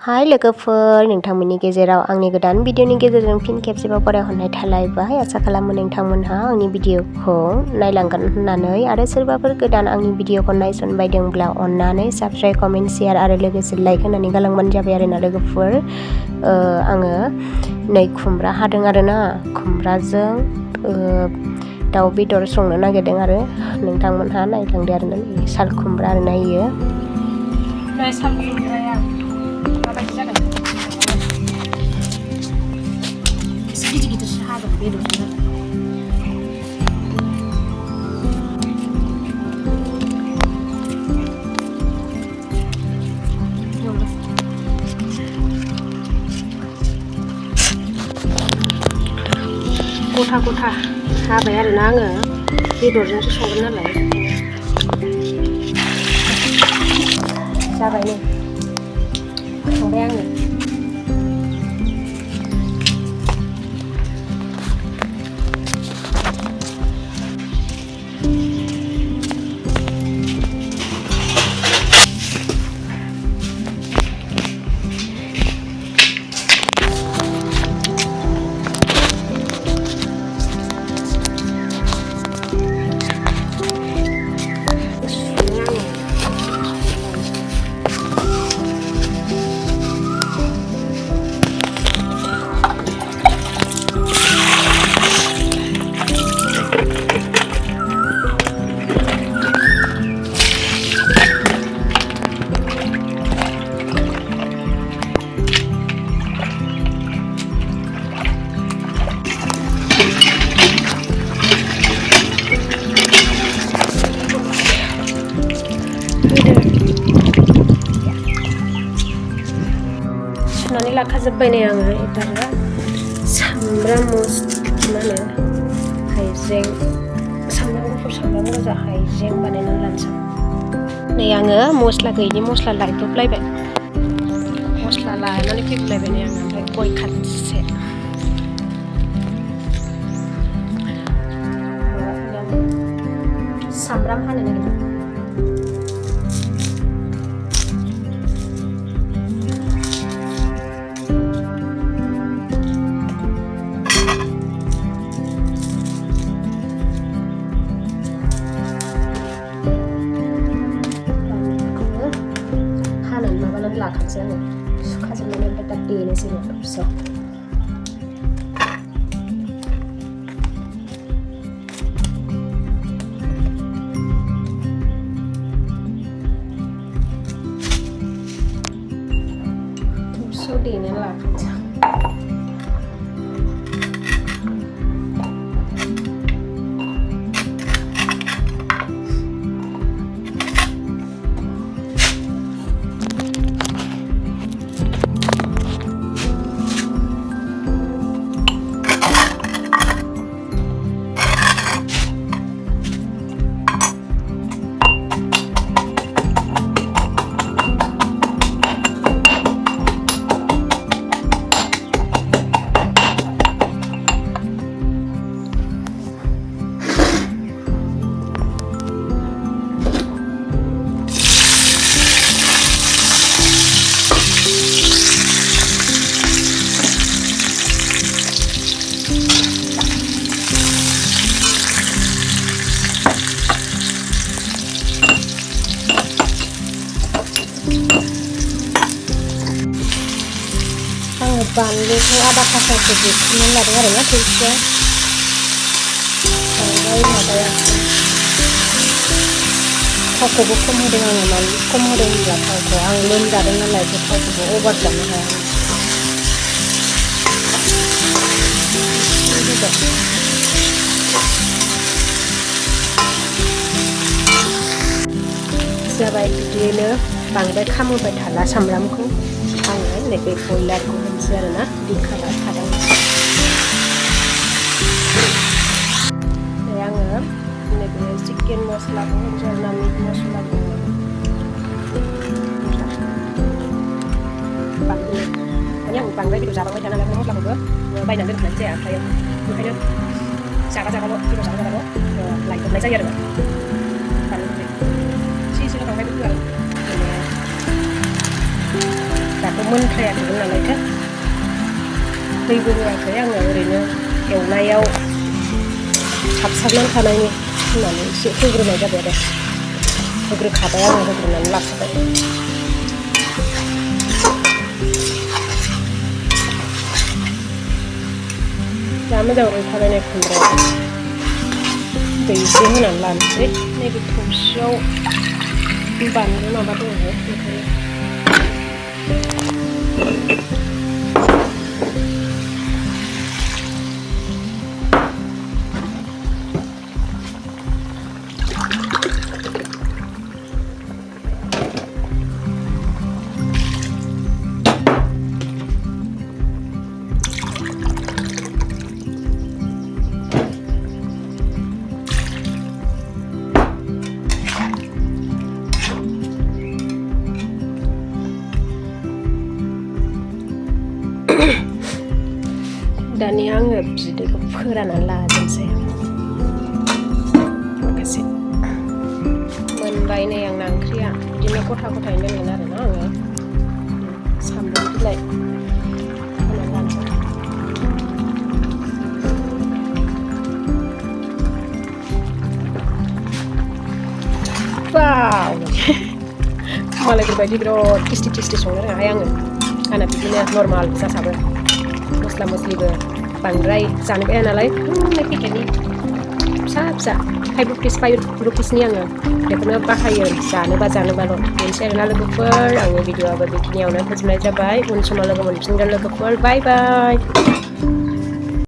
हाय लोगोफोर, नोंथांमोननि गेजेराव आंनि गोदान भिडिअनि गेजेरजों फिन खेबसेबाव बरायहरनाय थालायबाय। आसा खालामो नोंथांमोनहा आंनि भिडिअखौ नायलांगोन होननानै आरो सोरबाफोर गोदान आंनि भिडिअखौ नायसनबायदोंब्ला अन्नानै साबस्क्राइब, कमेन्ट, शेयार आरो लोगोसे लाइक होनानै गालांबानो जाबाय आरोना लोगोफोर। आङो नै खुमब्रा हादों आरोना, खुमब्राजों दाउ बेदर संनो नागिरदों आरो नोंथांमोनहा नायलांदो आरोना। सालकुम्ब्रा आरोना इयो। सालकुम्ब्राया माबायदि जादों? एसे गिदिर गिदिरसो हागोन बेदरजों। गथा गथा हाबाय आरोना आङो, बेदरजोंसो संगोन नालाय। जाबाय नै, संबाय आङो। सुनानै लाखाजोब्बाय नै आङो। दाना सामब्राम मा होनो हाइजें, सामब्राम गुफुर, सामब्राम गोजा, हाइजें बानायनानै लानोसै। नै आङो मस्ला गैयिनि मस्ला लायब्रबलायबाय, मस्ला लानानै फैगुलायबाय नै आङो। ओमफ्राय गय खाथसे सामब्राम हानो नागिरदों। लाखानोसै आङो, सुखाजोबनानै ओमफ्राय दा देनोसै फिसा। थुबसेयाव देनानै लाखानोसै। बानलुखौ आदा खासासो देख्रुबनानै लादों आरोना थोरसियाव। बांद्राय माबाया थावखौबो खम होदों आङो। मानो खम होदों होनब्ला थावखौ आं लोमजादों नालाय, बे थावखौबो अभार जानो हाया। जाबाय, बिदियैनो बांद्राय खामहोबाय थाला सामब्रामखौ। आङो नैबे बयलारखौ होनोसै आरोना, दिखाला थादों। आङो नैबे चिकेन मस्लाखौ होनोसै आरोना, मिट मस्लाखौ। माने आं बांद्राय बेदर जाबांबाय थानाय नालाय मस्लाखौबो बायनानै दोनथ'नाय जाया। ओमफ्राय ओंखायनो जाबाल' बेदर जाबाल' लायब्रबनाय जायो आरो बानलुखौ एसे एसेल' बांद्रायबो होआ। दाथ' मोनथ्रायाखैमोन नालायथो दैबो होआखै आङो ओरैनो एवनायाव हाबसारनानै थानायनि होननानै एसे होग्रोनाय जाबाय आरो होग्रोखाबाय आङो होग्रोनानै लाखाबाय जा मोजां रुइखाबाय नै खुमब्राया दै एसे होनानै लानोसै नैबे थौसियाव बानलु माबा दङ ओंखायनो दानिया आङो बिदैखौ फोराननानै लाजोबसै माखासे मोनबाय नै आंना ओंख्रिया बिदिनो गथा गथायैनो दोनगोन आरोना आङो सामब्राम बिलाइ होनानै लानोसै वाव मालायफोरबायदि बिराद टेस्टि संनो रोङाहाय आङो आंना बिदिनो नर्माल जासाबो मस्ला मस्लिबो बांद्राय जानो बाया नालाय पेकेटनि फिसा 5 रुपिसनि आङो बेखौनो बाहायो जानोबाल' बेनोसै आरोना लोगोफोर आंनि भिडिअ'आबो बेखिनियावनो फोजोबनाय जाबाय उन समाव लोगो मोनफिनगोन लोगोफोर बाय बाय